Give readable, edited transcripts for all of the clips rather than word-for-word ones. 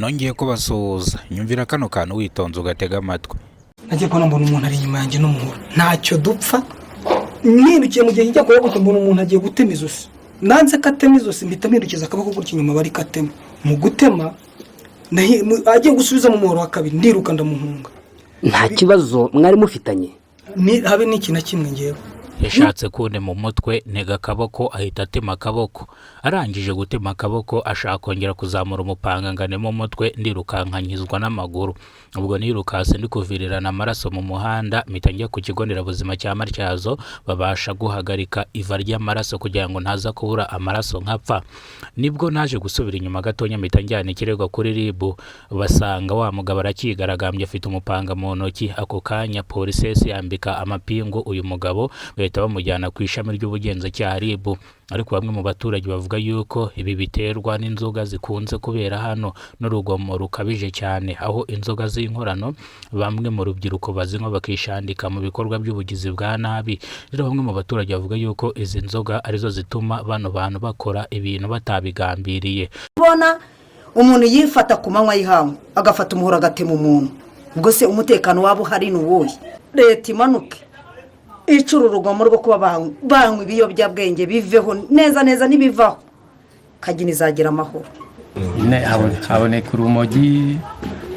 nongeye kubasuhuza nyumvira kano kantu witonze ugatega amatwi. Nagiye kubona mbona umuntu ari inyuma yanjye n'umuhoro ntacyo dupfa nirukiye mu gihe kijya kuba gute mbona umuntu agiye gutema izosi nanze katema izosi mbita mpindukiza akaboko gutya inyuma bari katema mu gutema agiye gusubiza mu muhoro wa kabiri ndiruka ndamuhunga. Nta kibazo mwari mufitanye ni habe n'iki na kimwe ngewe. Yashatse kune mu mutwe ntega akaboko ahita atema akaboko, arangije gutema akaboko ashaka kongera kuzamura umupanga ngane mu mutwe ndirukankanyizwa n'amaguru. Ubwo nirukase ndi kuvirirana amaraso mu muhanda mpita njya ku kigo nderabuzima cya Matyazo babasha guhagarika iva ry'amaraso kugira ngo ntaza kubura amaraso nkapfa. Nibwo naje gusubira inyuma gatonya mpita njyana ikirego kuri RIB basanga wa mugabo arakigaragambye afite umupanga mu ntoki. Ako kanya polisi yambika amapingu uyu mugabo bahita bamujyana ku ishami ry'ubugenzacyaha RIB. Ariko bamwe mu baturage bavuga yuko ibi biterwa n'inzoga zikunze kubera hano n'urugomo rukabije cyane, aho inzoga z'inkorano bamwe mu rubyiruko bazinywa bakishandika mu bikorwa by'ubugizi bwa nabi. Rero bamwe mu baturage bavuga yuko izi nzoga arizo zituma bano bantu bakora ibintu batabigambiriye. Bona umuntu yifata ku manywa y'ihangu agafata umuhoro agatema umuntu, ubwo se umutekano wabo hari n'uwoye? Leta imanuke icuru urugomo rwo kuba banywa ibiyobyabwenge biveho neza nibivaho kagini zagira amahoro. Haboneka urumogi,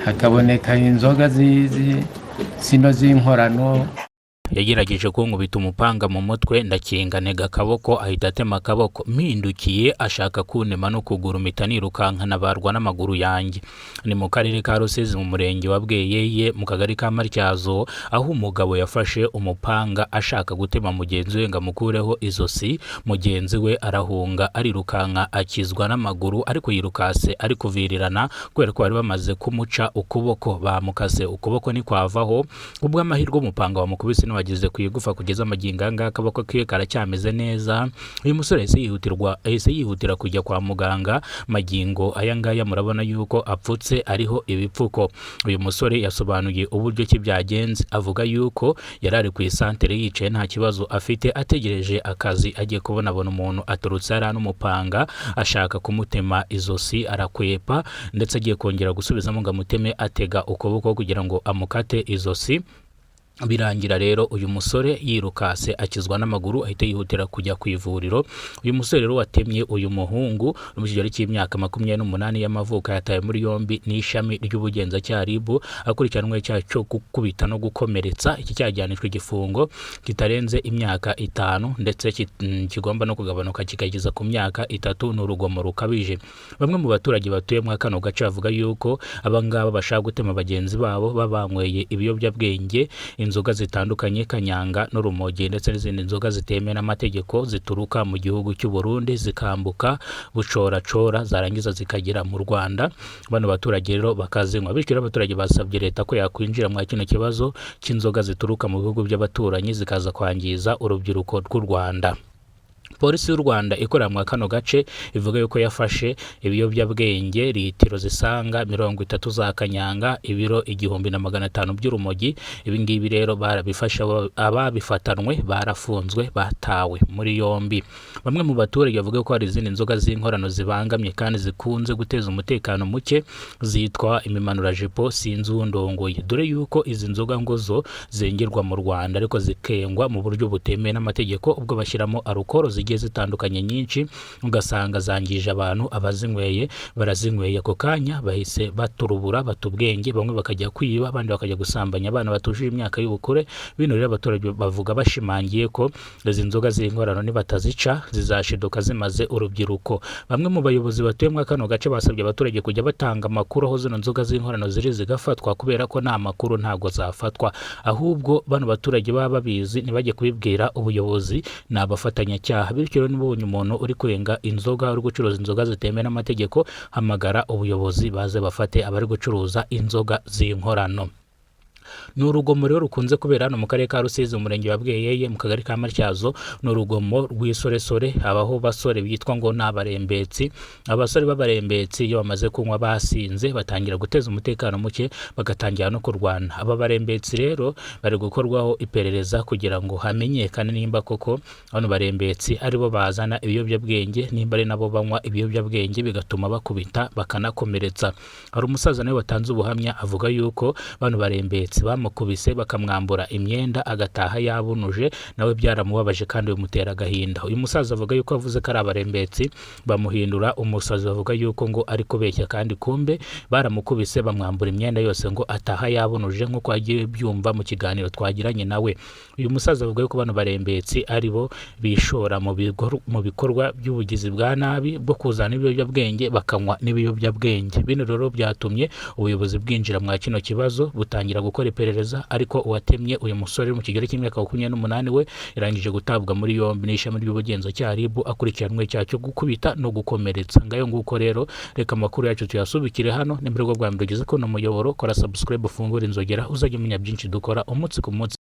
hakaboneka inzoga zino z'inkorano. Yagerageje kunkubita umupanga mu mutwe ndakinga ntega akaboko ahita atema akaboko, mpindukiye ashaka kunema no kuguru mpita nirukanka nabarwa n'amaguru yanjye. Ni mu karere ka Rusizi mu murenge wa Bweyeye mu kagari ka Matyazo, aho umugabo yafashe umupanga ashaka gutema mugenzi we ngo amukureho izosi. Mugenzi we arahunga arirukanka akizwa n'amaguru, ariko yirukase ari kuvirirana kubera ko bari bamaze kumuca ukuboko. Bamukase ukuboko ni kwavaho, ubwo amahirwe umupanga wamukubise wagize kuyigufa kugeza amagingo anga akaboko kiwe karacyameze neza. Uyu musore yahise yihutira kujya kwa muganga. Magingo aya ngaya murabona yuko apfutse ariho ibipfuko. Uyu musore yasobanuye uburyo ki byagenze, avuga yuko yarari ku isantere yicaye nta kibazo afite ategereje akazi, agiye kubona umuntu aturutse ara n'umupanga ashaka kumutema izosi arakwepa, ndetse agiye kongera gusubizamo ngo amuteme atega ukuboko kugira ngo amukate izosi. Birangira rero uyu musore yirukase akizwa n'amaguru ahita yihutira kujya ku ivuriro. Uyu musore rero watemye uyu muhungu mu kigero cy'imyaka 28 y'amavuko yataye muri yombi n'ishami ry'ubugenzacyaha RIB akurikiranwe icyaha cyo gukubita no gukomeretsa. Iki cyajyanishwe igifungo kitarenze imyaka 5 ndetse kigomba no kugabanuka kikageza ku myaka 3 n'urugomo rukabije. Bamwe mu baturage batuye mu kano gace bavuga yuko abangaba bashaka gutema bagenzi babo babanyweye ibiyobyabwenge, inzoga zitandukanye, kanyanga n'urumogi ndetse n'izindi nzoga zitemewe n'amategeko zituruka mu gihugu cy'u Burundi zikambuka bucora zarangiza zikagera mu Rwanda. Bano baturage rero bakazinywa. Bityo abaturage basabye leta ko yakwinjira mu kino kibazo cy'inzoga zituruka mu bihugu by'abaturanyi zikaza kwangiza urubyiruko rw'u Rwanda. Polisi y'u Rwanda ikorera mu kano gace ivuga yuko yafashe ibiyobyabwenge litiro zisanga 30 za kanyanga, ibiro 1500 by'urumogi. Ibi ngibi rero barabifasha, ababifatanwe barafunzwe batawe muri yombi. Bamwe mu baturage bavuga ko hari izindi nzoga z'inkorano zibangamye kandi zikunze guteza umutekano muke zitwa imimanurajipo sinzundongoye, dore yuko izi nzoga ngo zo zengerwa mu Rwanda ariko zikengwa mu buryo butemewe n'amategeko, ubwo bashyiramo alukoro zigiye zitandukanye nyinshi, ugasanga zangije abantu. Abazinyweye barazinyweye ako kanya bahise baturubura batubwenge, bamwe bakajya kwiba abandi bakajya gusambanya abana batuje imyaka y'ubukure. Bino rero abaturage bavuga bashimangiye ko izi nzoga z'inkorano nibatazica zizashiduka zimaze urubyiruko. Bamwe mu bayobozi batuye mu kano gace basabye abaturage kujya batanga amakuru aho zino nzoga z'inkorano ziri zigafatwa, kubera ko nta makuru ntago zafatwa, ahubwo bano baturage baba babizi ntibajye kubibwira ubuyobozi n'abafatanyacyaha. Bityo rero nibonye umuntu uri kurenga inzoga, uri gucuruza inzoga zitemewe n'amategeko, hamagara ubuyobozi baze bafate abari gucuruza inzoga z'inkorano. ni urugomo rero rukunze kubera hano mu karere ka Rusizi mu murenge wa Bweyeye mu kagari ka Matyazo. ni urugomo rw'isoresore abaho basore bitwa ngo n'abarembetsi. Abasore b'abarembetsi iyo bamaze kunywa basinze batangira guteza umutekano muke bagatangira no kurwana. Aba barembetsi rero bari gukorwaho iperereza kugira ngo hamenyekane nimba koko bano barembetsi aribo bazana ibiyobyabwenge, nimba ari nabo banywa ibiyobyabwenge bigatuma bakubita bakanakomeretsa. Hari umusaza nawe watanze ubuhamya avuga yuko bano barembetsi bamukubise bakamwambura imyenda agataha yabunuje, nawe byaramubabaje kandi bimutera agahinda. Uyu musaza avuga yuko avuze ko ari abarembetsi bamuhindura umusazi, bavuga yuko ngo ari kubeshya kandi kumbe baramukubise bamwambura imyenda yose ngo ataha yabunuje nk'uko agiye byumva mu kiganiro twagiranye nawe. Uyu musaza avuga yuko bano barembetsi aribo bishora mu bikorwa by'ubugizi bwa nabi bwo kuzana ibiyobyabwenge bakanywa n'ibiyobyabwenge. Bino rero byatumye ubuyobozi bwinjira mwa kino kibazo butangira gukora iperereza, ariko uwatemye uyu musore mu kigero cy'imyaka 28 we yarangije gutabwa muri yombi n'ishami ry'ubugenzacyaha RIB akurikiranwe icyaha cyo gukubita no gukomeretsa. Ngayo nguko rero reka amakuru yacu tuyasubikire hano. Nimero bwa mbere ugeze ko no muyoboro kora subscribe ufungura inzogera uzajya umenya byinshi dukora umunsi ku munsi.